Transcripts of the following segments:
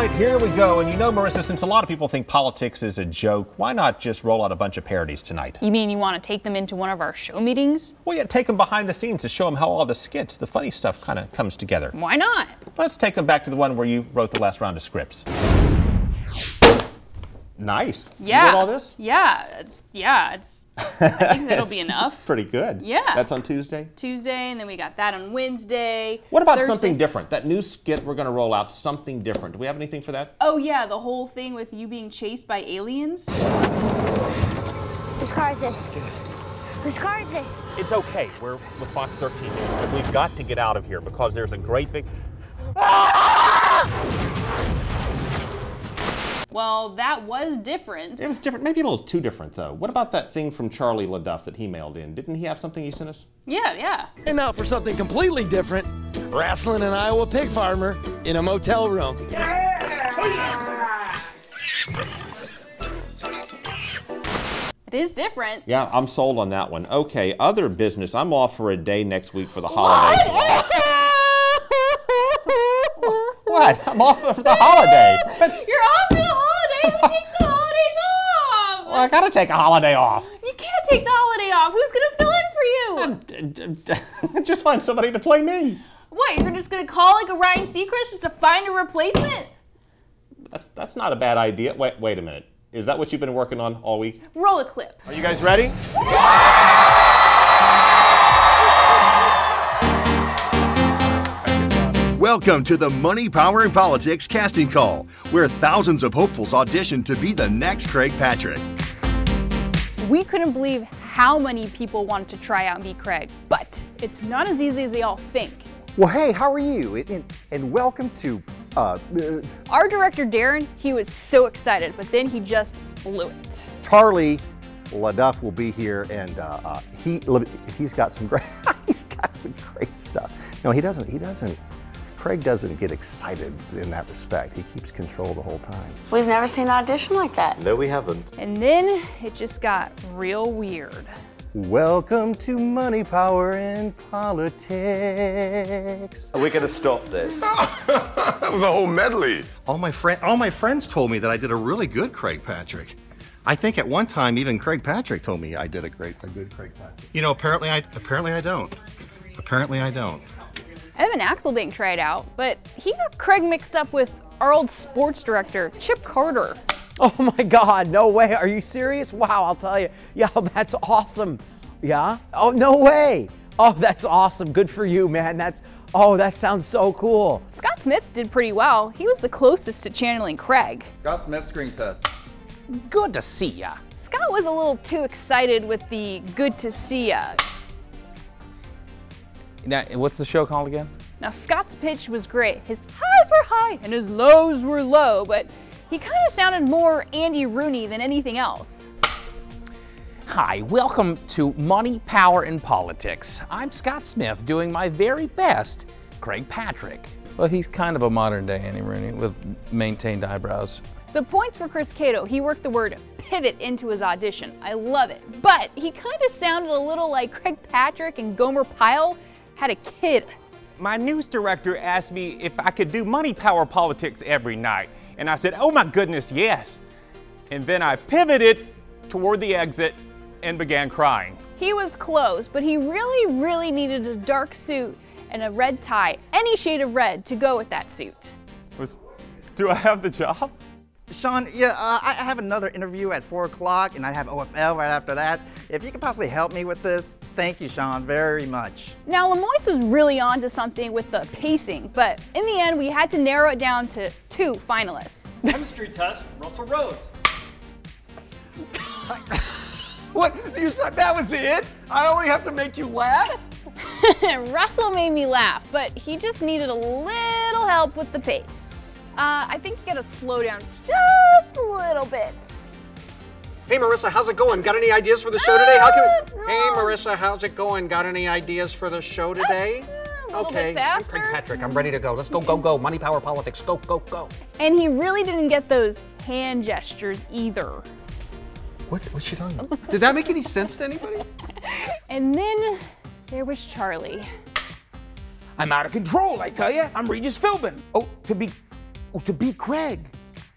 right, here we go. And you know, Marissa, since a lot of people think politics is a joke, why not just roll out a bunch of parodies tonight? You mean you want to take them into one of our show meetings? Well, yeah, take them behind the scenes to show them how all the skits, the funny stuff kind of comes together. Why not? Let's take them back to the one where you wrote the last round of scripts. Nice. Yeah. You wrote all this? Yeah. I think that'll be enough. That's pretty good. Yeah. That's on Tuesday? Tuesday, and then we got that on Wednesday. What about Thursday. something different? That new skit we're going to roll out, something different. Do we have anything for that? Oh yeah, the whole thing with you being chased by aliens. Whose car is this? Whose car is this? It's okay. We're with Fox 13 News, but we've got to get out of here because there's a great big... Well, that was different. It was different, maybe a little too different though. What about that thing from Charlie LaDuff that he mailed in? Didn't he have something he sent us? Yeah. And now for something completely different, wrestling an Iowa pig farmer in a motel room. It is different. Yeah, I'm sold on that one. Okay, other business. I'm off for a day next week for the holidays. What? I'm off for the holiday. You're off for the holiday? Who takes the holidays off? Well, I gotta take a holiday off. You can't take the holiday off. Who's gonna fill in for you? Just find somebody to play me. What, you're just gonna call like a Ryan Seacrest just to find a replacement? That's not a bad idea. Wait a minute. Is that what you've been working on all week? Roll a clip. Are you guys ready? Welcome to the Money, Power, and Politics casting call, where thousands of hopefuls audition to be the next Craig Patrick. We couldn't believe how many people wanted to try out and be Craig, but it's not as easy as they all think. Well, hey, how are you? And welcome to, Our director, Darren, he was so excited, but then he just blew it. Charlie LaDuff will be here, and he's got some great, he's got some great stuff. No, he doesn't. Craig doesn't get excited in that respect. He keeps control the whole time. We've never seen an audition like that. No, we haven't. And then it just got real weird. Welcome to Money, Power, and Politics. We're gonna stop this. That was a whole medley. All my friends told me that I did a really good Craig Patrick. I think at one time even Craig Patrick told me I did a good Craig Patrick. You know, apparently I don't. Apparently I don't. Evan Axel being tried out, but he got Craig mixed up with our old sports director, Chip Carter. Oh my God, no way. Are you serious? Wow, I'll tell you. Yeah, that's awesome. Yeah? Oh, no way. Oh, that's awesome. Good for you, man. That sounds so cool. Scott Smith did pretty well. He was the closest to channeling Craig. Scott Smith screen test. Good to see ya. Scott was a little too excited with the good to see ya. Now, what's the show called again? Now, Scott's pitch was great. His highs were high and his lows were low, but he kind of sounded more Andy Rooney than anything else. Hi, welcome to Money, Power, and Politics. I'm Scott Smith doing my very best Craig Patrick. Well, he's kind of a modern day Andy Rooney with maintained eyebrows. So points for Chris Cato. He worked the word pivot into his audition. I love it. But he kind of sounded a little like Craig Patrick and Gomer Pyle had a kid. My news director asked me if I could do Money, Power, Politics every night. And I said, oh my goodness, yes. And then I pivoted toward the exit and began crying. He was close, but he really needed a dark suit and a red tie, any shade of red to go with that suit. Do I have the job? Sean, yeah, I have another interview at 4 o'clock, and I have OFL right after that. If you could possibly help me with this, thank you, Sean, very much. Now, Lemoyce was really on to something with the pacing, but in the end, we had to narrow it down to 2 finalists. Chemistry test, Russell Rhodes. What? You said that was it? I only have to make you laugh? Russell made me laugh, but he just needed a little help with the pace. I think you gotta slow down just a little bit. Hey Marissa, how's it going? Got any ideas for the show today? Hey Marissa, how's it going? Got any ideas for the show today? Okay, I'm Craig Patrick. I'm ready to go. Let's go. Money, power, politics. Go. And he really didn't get those hand gestures either. What's she talking about? Did that make any sense to anybody? And then there was Charlie. I'm out of control, I tell you. I'm Regis Philbin. Oh, to be to be Craig.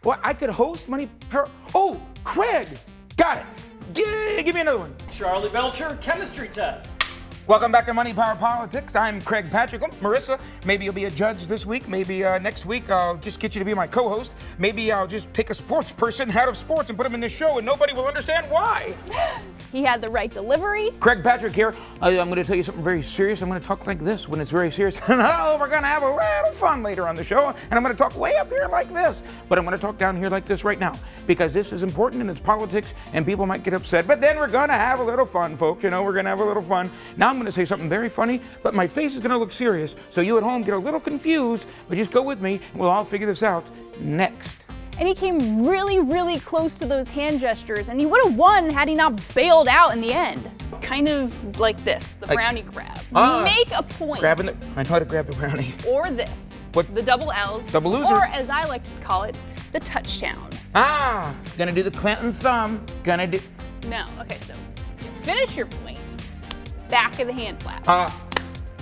Well, I could host Money Power. Oh, Craig. Got it. Give me another one. Charlie Belcher, chemistry test. Welcome back to Money Power Politics. I'm Craig Patrick. Oh, Merissa, maybe you'll be a judge this week. Maybe next week I'll just get you to be my co-host. Maybe I'll just pick a sports person out of sports and put him in this show and nobody will understand why. He had the right delivery. Craig Patrick here. I'm going to tell you something very serious. I'm going to talk like this when it's very serious. Oh, we're going to have a little fun later on the show. And I'm going to talk way up here like this. But I'm going to talk down here like this right now. Because this is important and it's politics and people might get upset. But then we're going to have a little fun, folks. You know, we're going to have a little fun. Now I'm going to say something very funny, but my face is going to look serious. So you at home get a little confused, but just go with me and we'll all figure this out next. And he came really, really close to those hand gestures, and he would have won had he not bailed out in the end. Kind of like this, the brownie grab. Make a point. Grabbing the, I know how to grab the brownie. Or this, what? The double L's. Double losers. Or as I like to call it, the touchdown. Gonna do the Clinton thumb. Gonna do. No, okay, so finish your point. Back of the hand slap.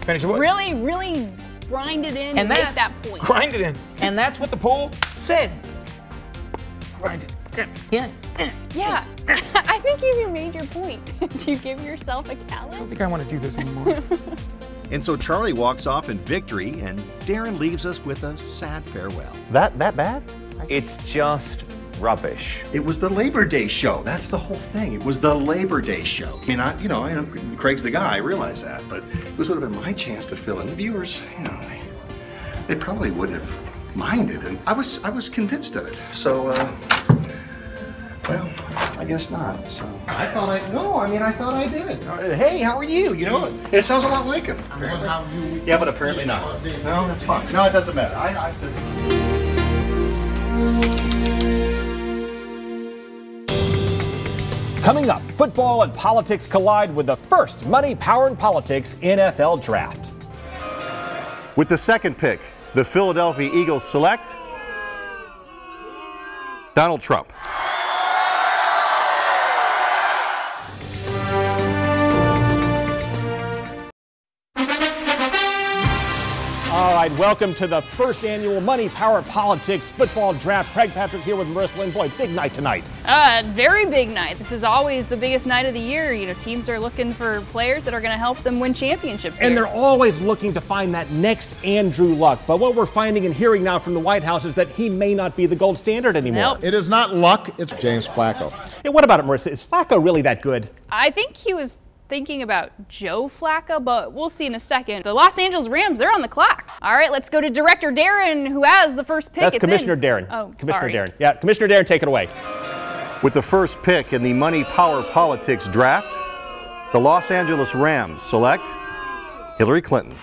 Finish what? Really, really grind it in and make that point. Grind it in. And that's what the poll said. Grind it. Yeah. Yeah. I think you made your point. Did you give yourself a callus? I don't think I want to do this anymore. And so Charlie walks off in victory, and Darren leaves us with a sad farewell. That bad? It's just rubbish. It was the Labor Day show. That's the whole thing. It was the Labor Day show. I mean, I know Craig's the guy. I realize that, but this would have been my chance to fill in. The viewers, they probably wouldn't have minded, and I was convinced of it. So, well, I guess not. So I thought I did. Hey, how are you? You know, it sounds a lot like him. Yeah, but apparently not. No, that's fine. No, it doesn't matter. Coming up, football and politics collide with the first Money, Power, and Politics NFL Draft. With the second pick, the Philadelphia Eagles select Donald Trump. All right, welcome to the first annual Money, Power, Politics Football Draft. Craig Patrick here with Merissa Lynn. Boy, big night tonight. Very big night. This is always the biggest night of the year. You know, teams are looking for players that are going to help them win championships. And they're always looking to find that next Andrew Luck. But what we're finding and hearing now from the White House is that he may not be the gold standard anymore. Nope. It is not Luck, it's James Flacco. Yeah, what about it, Merissa? Is Flacco really that good? I think he was thinking about Joe Flacco, but we'll see in a second. The Los Angeles Rams, they're on the clock. All right, let's go to Director Darren, who has the first pick. That's Commissioner Darren. Oh, Commissioner sorry. Darren. Yeah, Commissioner Darren, take it away. With the first pick in the Money, Power, Politics draft, the Los Angeles Rams select Hillary Clinton.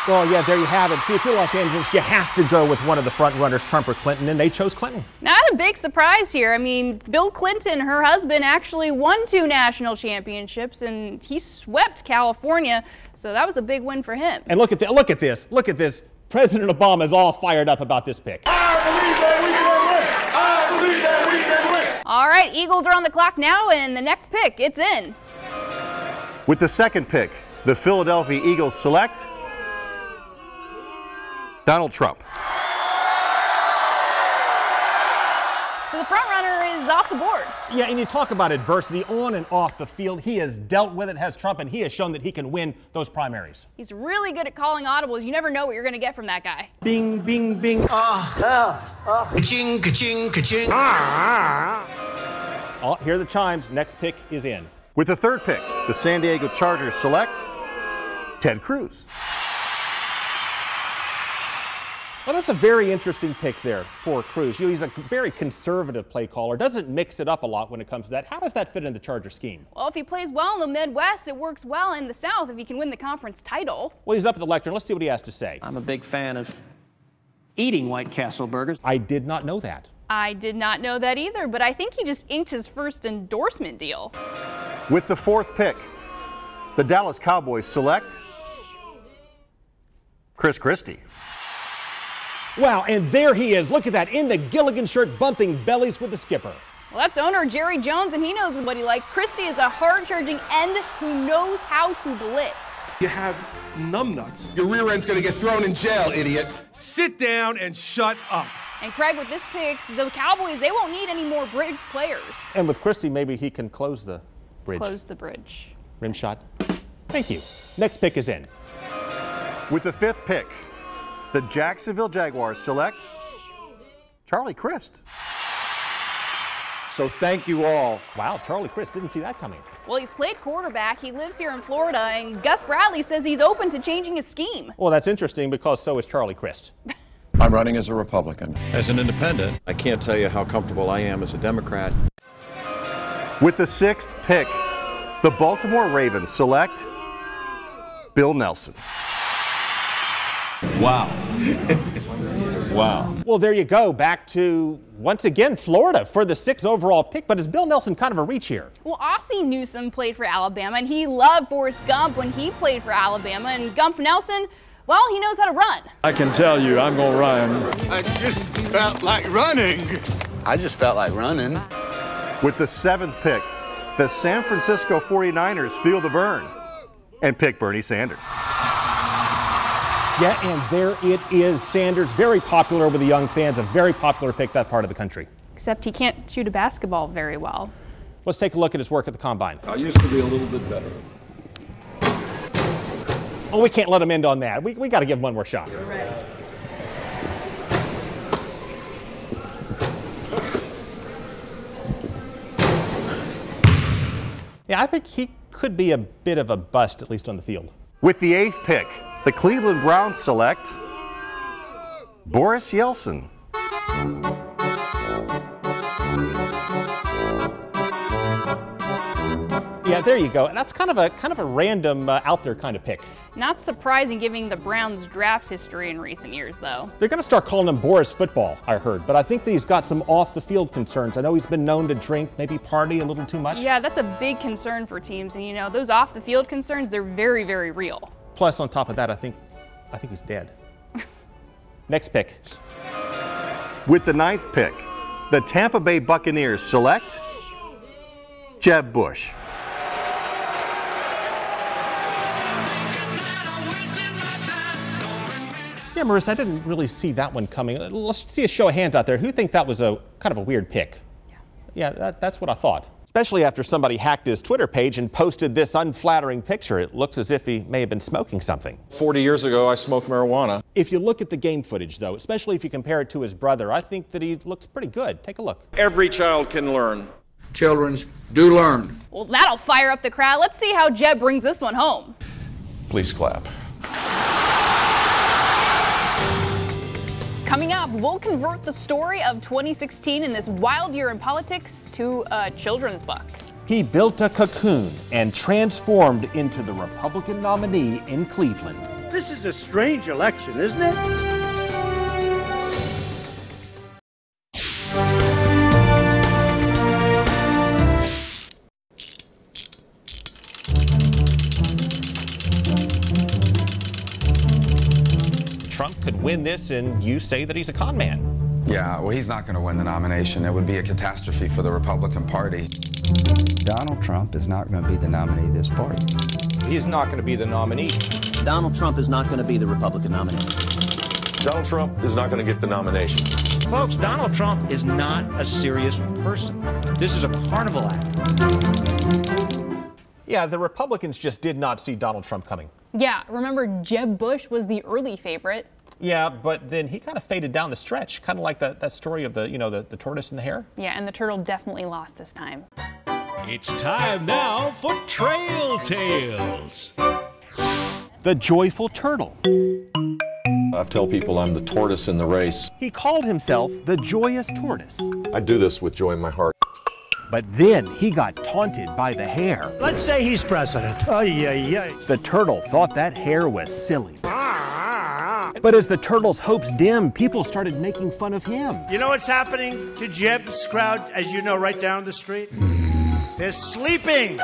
Well, yeah, there you have it. See, if you're Los Angeles, you have to go with one of the front runners, Trump or Clinton, and they chose Clinton. Not a big surprise here. I mean, Bill Clinton, her husband, actually won 2 national championships, and he swept California, so that was a big win for him. And look at this. Look at this. President Obama is all fired up about this pick. I believe that we can win. I believe that we can win. All right, Eagles are on the clock now, and the next pick, it's in. With the second pick, the Philadelphia Eagles select Donald Trump. So the front runner is off the board. Yeah, and you talk about adversity on and off the field. He has dealt with it, has Trump, and he has shown that he can win those primaries. He's really good at calling audibles. You never know what you're going to get from that guy. Bing, bing, bing. Ka-ching, ka-ching, ka-ching. Oh, here are the chimes. Next pick is in. With the third pick, the San Diego Chargers select Ted Cruz. Well, that's a very interesting pick there for Cruz. You know, he's a very conservative play caller, doesn't mix it up a lot when it comes to that. How does that fit in the Charger scheme? Well, if he plays well in the Midwest, it works well in the South if he can win the conference title. Well, he's up at the lectern. Let's see what he has to say. I'm a big fan of eating White Castle burgers. I did not know that. I did not know that either, but I think he just inked his first endorsement deal. With the fourth pick, the Dallas Cowboys select Chris Christie. Wow, and there he is. Look at that, in the Gilligan shirt, bumping bellies with the skipper. Well, that's owner Jerry Jones, and he knows what he likes. Christie is a hard-charging end who knows how to blitz. You have numbnuts. Your rear end's gonna get thrown in jail, idiot. Sit down and shut up. And Craig, with this pick, the Cowboys, they won't need any more bridge players. And with Christie, maybe he can close the bridge. Close the bridge. Rim shot. Thank you. Next pick is in. With the 5th pick, the Jacksonville Jaguars select Charlie Crist. So thank you all. Wow, Charlie Crist, didn't see that coming. Well, he's played quarterback. He lives here in Florida, and Gus Bradley says he's open to changing his scheme. Well, that's interesting because so is Charlie Crist. I'm running as a Republican. As an independent, I can't tell you how comfortable I am as a Democrat. With the 6th pick, the Baltimore Ravens select Bill Nelson. Wow. Wow. Well, there you go. Back to, once again, Florida for the 6th overall pick. But is Bill Nelson kind of a reach here? Well, Ossie Newsome played for Alabama, and he loved Forrest Gump when he played for Alabama. And Gump Nelson, well, he knows how to run. I can tell you, I'm gonna run. I just felt like running. I just felt like running. With the 7th pick, the San Francisco 49ers feel the burn and pick Bernie Sanders. Yeah, and there it is. Sanders, very popular with the young fans, a very popular pick that part of the country. Except he can't shoot a basketball very well. Let's take a look at his work at the Combine. I used to be a little bit better. Oh, we can't let him end on that. We got to give him one more shot. Yeah, I think he could be a bit of a bust, at least on the field. With the 8th pick, the Cleveland Browns select Boris Yeltsin. Yeah, there you go. And that's kind of a random out there kind of pick. Not surprising given the Browns' draft history in recent years, though. They're going to start calling him Boris Football, I heard. But I think that he's got some off-the-field concerns. I know he's been known to drink, maybe party a little too much. Yeah, that's a big concern for teams. And, you know, those off-the-field concerns, they're very, very real. Plus, on top of that, I think he's dead. Next pick. With the 9th pick, the Tampa Bay Buccaneers select Jeb Bush. Yeah, Merissa, I didn't really see that one coming. Let's see a show of hands out there. Who think that was a kind of a weird pick? Yeah, that's what I thought. Especially after somebody hacked his Twitter page and posted this unflattering picture. It looks as if he may have been smoking something. 40 years ago, I smoked marijuana. If you look at the game footage, though, especially if you compare it to his brother, I think that he looks pretty good. Take a look. Every child can learn. Children do learn. Well, that'll fire up the crowd. Let's see how Jeb brings this one home. Please clap. Coming up, we'll convert the story of 2016 in this wild year in politics to a children's book. He built a cocoon and transformed into the Republican nominee in Cleveland. This is a strange election, isn't it? Trump could win this, and you say that he's a con man. Yeah, well, he's not going to win the nomination. It would be a catastrophe for the Republican Party. Donald Trump is not going to be the nominee of this party. He's not going to be the nominee. Donald Trump is not going to be the Republican nominee. Donald Trump is not going to get the nomination. Folks, Donald Trump is not a serious person. This is a carnival act. Yeah, the Republicans just did not see Donald Trump coming. Yeah, remember Jeb Bush was the early favorite. Yeah, but then he kind of faded down the stretch, kind of like that story of the tortoise and the hare. Yeah, and the turtle definitely lost this time. It's time now for Trail Tales. The joyful turtle. I tell people I'm the tortoise in the race. He called himself the joyous tortoise. I do this with joy in my heart. But then he got taunted by the hare. Let's say he's president. Ay, ay, ay. The turtle thought that hare was silly. But as the turtle's hopes dimmed, people started making fun of him. You know what's happening to Jeb's crowd, as you know, right down the street? They're sleeping.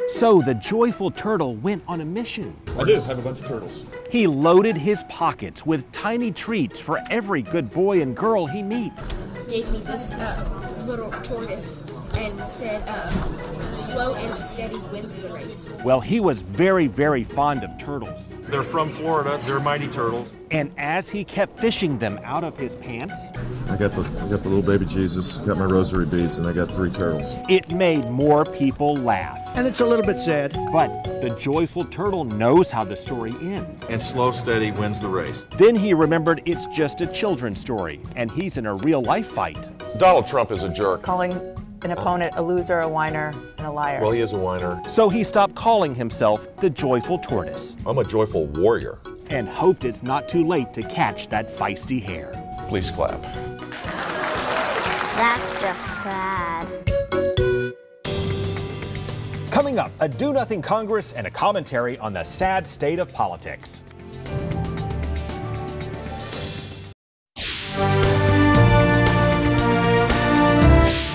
So the joyful turtle went on a mission. I do have a bunch of turtles. He loaded his pockets with tiny treats for every good boy and girl he meets. Gave me this little tortoise and said, slow and steady wins the race. Well, he was very, very fond of turtles. They're from Florida. They're mighty turtles. And as he kept fishing them out of his pants, I got the little baby Jesus, got my rosary beads, and I got 3 turtles. it made more people laugh. And it's a little bit sad. But the joyful turtle knows how the story ends. And slow, steady wins the race. Then he remembered it's just a children's story, and he's in a real-life fight. Donald Trump is a jerk. Calling an opponent a loser, a whiner, and a liar. Well, he is a whiner. So he stopped calling himself the Joyful Tortoise. I'm a joyful warrior. And hoped it's not too late to catch that feisty hare. Please clap. That's just sad. Coming up, a do-nothing Congress and a commentary on the sad state of politics.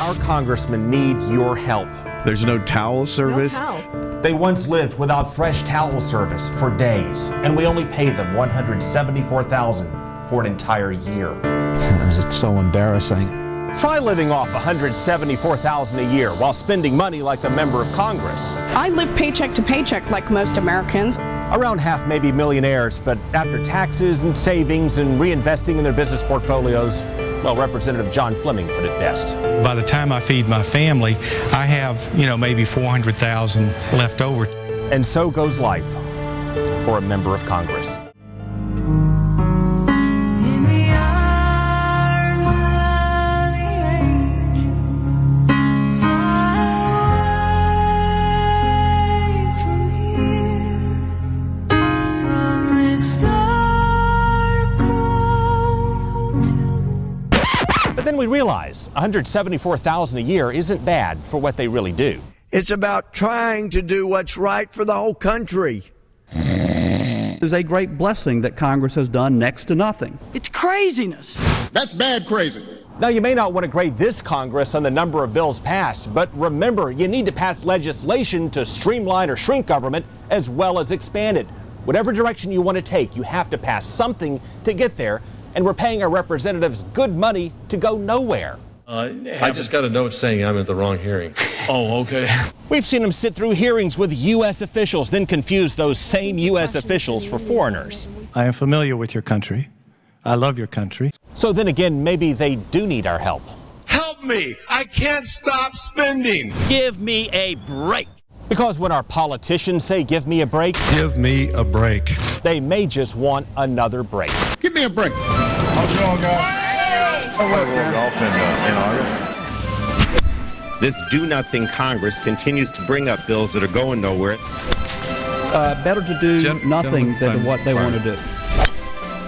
Our congressmen need your help. There's no towel service. No towels. They once lived without fresh towel service for days, and we only pay them $174,000 for an entire year. It's so embarrassing. Try living off $174,000 a year while spending money like a member of Congress. I live paycheck to paycheck like most Americans. Around half may be millionaires, but after taxes and savings and reinvesting in their business portfolios, well, Representative John Fleming put it best. By the time I feed my family, I have, maybe $400,000 left over. And so goes life for a member of Congress. But then we realize $174,000 a year isn't bad for what they really do. It's about trying to do what's right for the whole country. It is a great blessing that Congress has done next to nothing. It's craziness. That's bad crazy. Now, you may not want to grade this Congress on the number of bills passed, but remember, you need to pass legislation to streamline or shrink government as well as expand it. Whatever direction you want to take, you have to pass something to get there, and we're paying our representatives good money to go nowhere. I just got a note saying I'm at the wrong hearing. Oh, okay. We've seen them sit through hearings with U.S. officials, then confuse those same U.S. officials for foreigners. I am familiar with your country. I love your country. So then again, maybe they do need our help. Help me! I can't stop spending! Give me a break. Because when our politicians say, give me a break, Give me a break. they may just want another break. Give me a break. How's it going, guys? Golf in August. This do-nothing Congress continues to bring up bills that are going nowhere. Better to do nothing than what they want to do.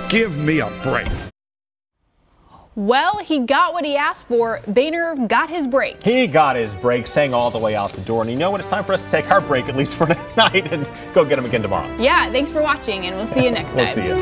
Give me a break. Well, he got what he asked for. Boehner got his break. He got his break, sang all the way out the door. And you know what? It's time for us to take our break, at least for tonight, and go get him again tomorrow. Yeah, thanks for watching, and we'll see you next time. We'll see you.